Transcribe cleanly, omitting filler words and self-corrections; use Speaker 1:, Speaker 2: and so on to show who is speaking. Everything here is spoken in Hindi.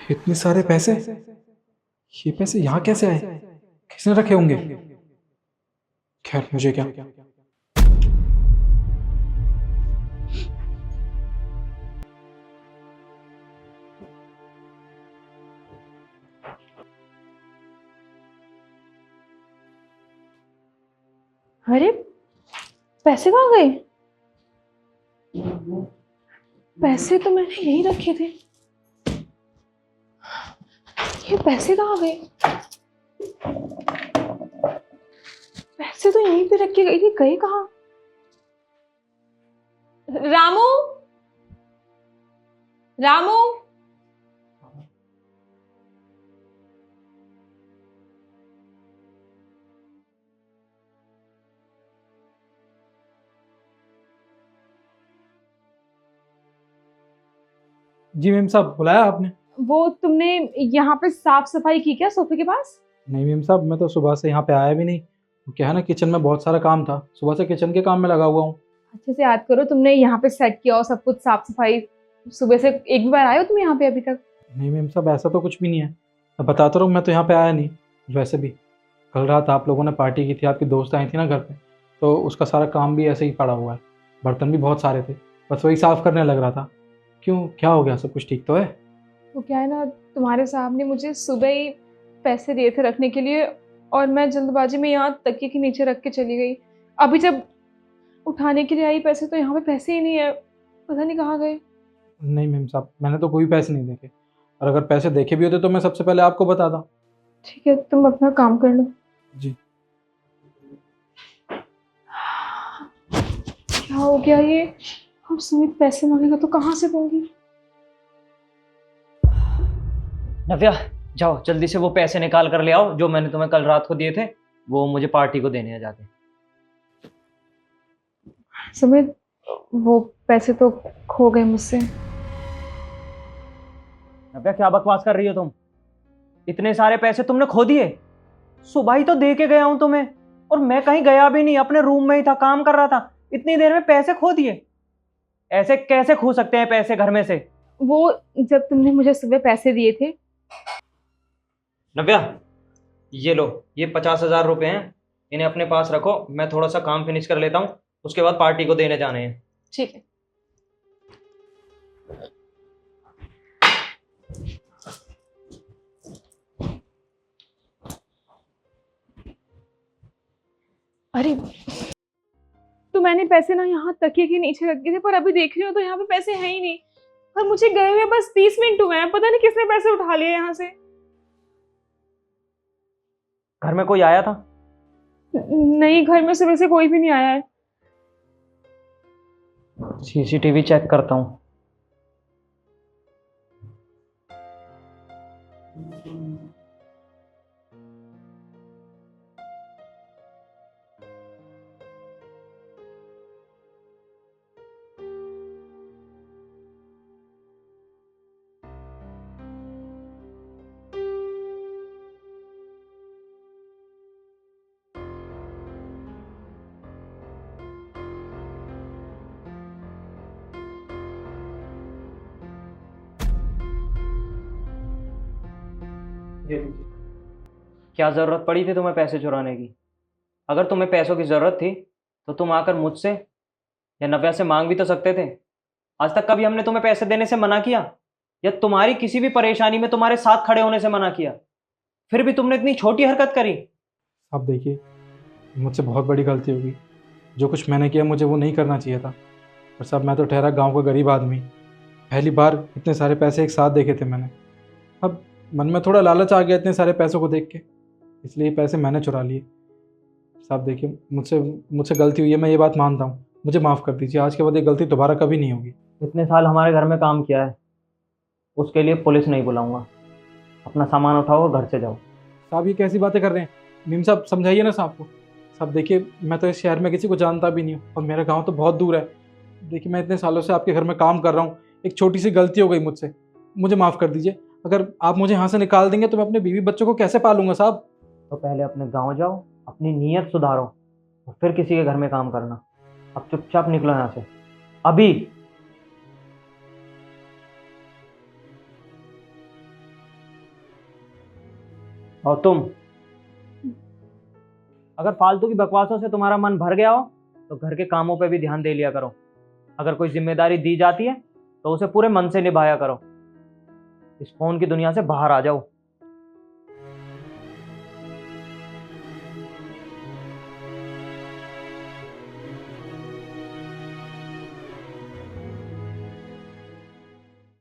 Speaker 1: इतने सारे पैसे, ये पैसे यहाँ कैसे आए? किसने रखे होंगे? खैर मुझे क्या।
Speaker 2: अरे पैसे कहाँ गए? पैसे तो मैंने यहीं रखे थे। ये पैसे कहाँ गए? पैसे तो यहीं पे रख के गई थी, गए कहाँ? रामू, रामू।
Speaker 1: जी मेम साहब, बुलाया आपने?
Speaker 2: वो तुमने यहाँ पे साफ सफाई की क्या सोफे के पास?
Speaker 1: नहीं मेम साहब, मैं तो सुबह से यहाँ पे आया भी नहीं। वो क्या है ना, किचन में बहुत सारा काम था, सुबह से किचन के काम में लगा हुआ हूँ।
Speaker 2: अच्छे से याद करो, तुमने यहाँ पे सेट किया और सब कुछ साफ सफाई। सुबह से एक भी बार आए हो तुम यहाँ पे अभी तक?
Speaker 1: नहीं मेम साहब, ऐसा तो कुछ भी नहीं है। मैं बताता रहूँ, मैं तो यहाँ पे आया नहीं। वैसे भी कल रात आप लोगों ने पार्टी की थी, आपकी दोस्त आई थी ना घर पे, तो उसका सारा काम भी ऐसे ही पड़ा हुआ है। बर्तन भी बहुत सारे थे, बस वही साफ़ करने लग रहा था। क्यों, क्या हो गया? सब कुछ ठीक तो है?
Speaker 2: वो क्या है ना, तुम्हारे साहब ने मुझे सुबह ही पैसे दिए थे रखने के लिए, और मैं जल्दबाजी में यहाँ तकिए के नीचे रख के चली गई। अभी जब उठाने के लिए आई पैसे, तो यहाँ पे पैसे ही नहीं है, पता नहीं कहाँ गए।
Speaker 1: नहीं मेम साहब, मैंने तो कोई पैसे नहीं देखे। और अगर पैसे देखे भी होते तो मैं सबसे पहले आपको बताता।
Speaker 2: ठीक है, तुम अपना काम कर लो।
Speaker 1: जी।
Speaker 2: क्या हो गया ये? अब सुमित पैसे मांगेगा तो कहाँ से दूंगी?
Speaker 3: नव्या, जाओ जल्दी से वो पैसे निकाल कर ले आओ जो मैंने तुम्हें कल रात को दिए थे। वो मुझे पार्टी को देने हैं जाके।
Speaker 2: सुमित, वो पैसे तो खो गए मुझसे।
Speaker 3: नव्या, क्या बकवास कर रही हो तुम? इतने सारे पैसे तुमने खो दिए? सुबह ही तो दे के गया हूं तुम्हें, और मैं कहीं गया भी नहीं, अपने रूम में ही था, काम कर रहा था। इतनी देर में पैसे खो दिए? ऐसे कैसे खो सकते हैं पैसे घर में से?
Speaker 2: वो जब तुमने मुझे सुबह पैसे दिए थे।
Speaker 3: नव्या, ये लो, ये 50,000 रुपए हैं। इन्हें अपने पास रखो, मैं थोड़ा सा काम फिनिश कर लेता हूँ, उसके बाद पार्टी को देने जाने हैं।
Speaker 2: ठीक है। अरे, तो मैंने पैसे ना यहाँ तकिए के नीचे रखे थे, पर अभी देख रही हूँ तो यहाँ पे पैसे हैं ही नहीं। और मुझे गए हुए बस 30 मिनट हुए हैं, पता नहीं किसने पैसे उठा लिए यहाँ से।
Speaker 3: घर में कोई आया था?
Speaker 2: नहीं, घर में सुबह से कोई भी नहीं आया है।
Speaker 3: सीसीटीवी चेक करता हूँ।
Speaker 1: ये लीजिए।
Speaker 3: क्या जरूरत पड़ी थी तुम्हें पैसे चुराने की? अगर तुम्हें पैसों की जरूरत थी तो तुम आकर मुझसे या नव्या से मांग भी तो सकते थे। आज तक कभी हमने तुम्हें पैसे देने से मना किया, या तुम्हारी किसी भी परेशानी में तुम्हारे साथ खड़े होने से मना किया? फिर भी तुमने इतनी छोटी हरकत करी।
Speaker 1: अब देखिए, मुझसे बहुत बड़ी गलती होगी। जो कुछ मैंने किया, मुझे वो नहीं करना चाहिए था। और साहब, मैं तो ठहरा गांव का गरीब आदमी। पहली बार इतने सारे पैसे एक साथ देखे थे मैंने। अब मन में थोड़ा लालच आ गया इतने सारे पैसों को देख के, इसलिए ये पैसे मैंने चुरा लिए। साहब देखिए, मुझसे मुझसे गलती हुई है, मैं ये बात मानता हूँ। मुझे माफ़ कर दीजिए, आज के बाद ये गलती दोबारा कभी नहीं होगी।
Speaker 3: इतने साल हमारे घर में काम किया है, उसके लिए पुलिस नहीं बुलाऊंगा। अपना सामान उठाओ और घर से जाओ।
Speaker 1: साहब ये कैसी बातें कर रहे हैं? मीम साहब समझाइए ना साहब को। साहब देखिए, मैं तो इस शहर में किसी को जानता भी नहीं हूँ, और मेरा गांव तो बहुत दूर है। देखिए, मैं इतने सालों से आपके घर में काम कर रहा हूँ, एक छोटी सी गलती हो गई मुझसे, मुझे माफ़ कर दीजिए। अगर आप मुझे यहाँ से निकाल देंगे तो मैं अपने बीवी बच्चों को कैसे पालूंगा साहब?
Speaker 3: तो पहले अपने गांव जाओ, अपनी नीयत सुधारो, और फिर किसी के घर में काम करना। अब चुपचाप निकलो यहाँ से अभी। और तुम, अगर फालतू की बकवासों से तुम्हारा मन भर गया हो तो घर के कामों पे भी ध्यान दे लिया करो। अगर कोई जिम्मेदारी दी जाती है तो उसे पूरे मन से निभाया करो। इस फोन की दुनिया से बाहर आ जाओ।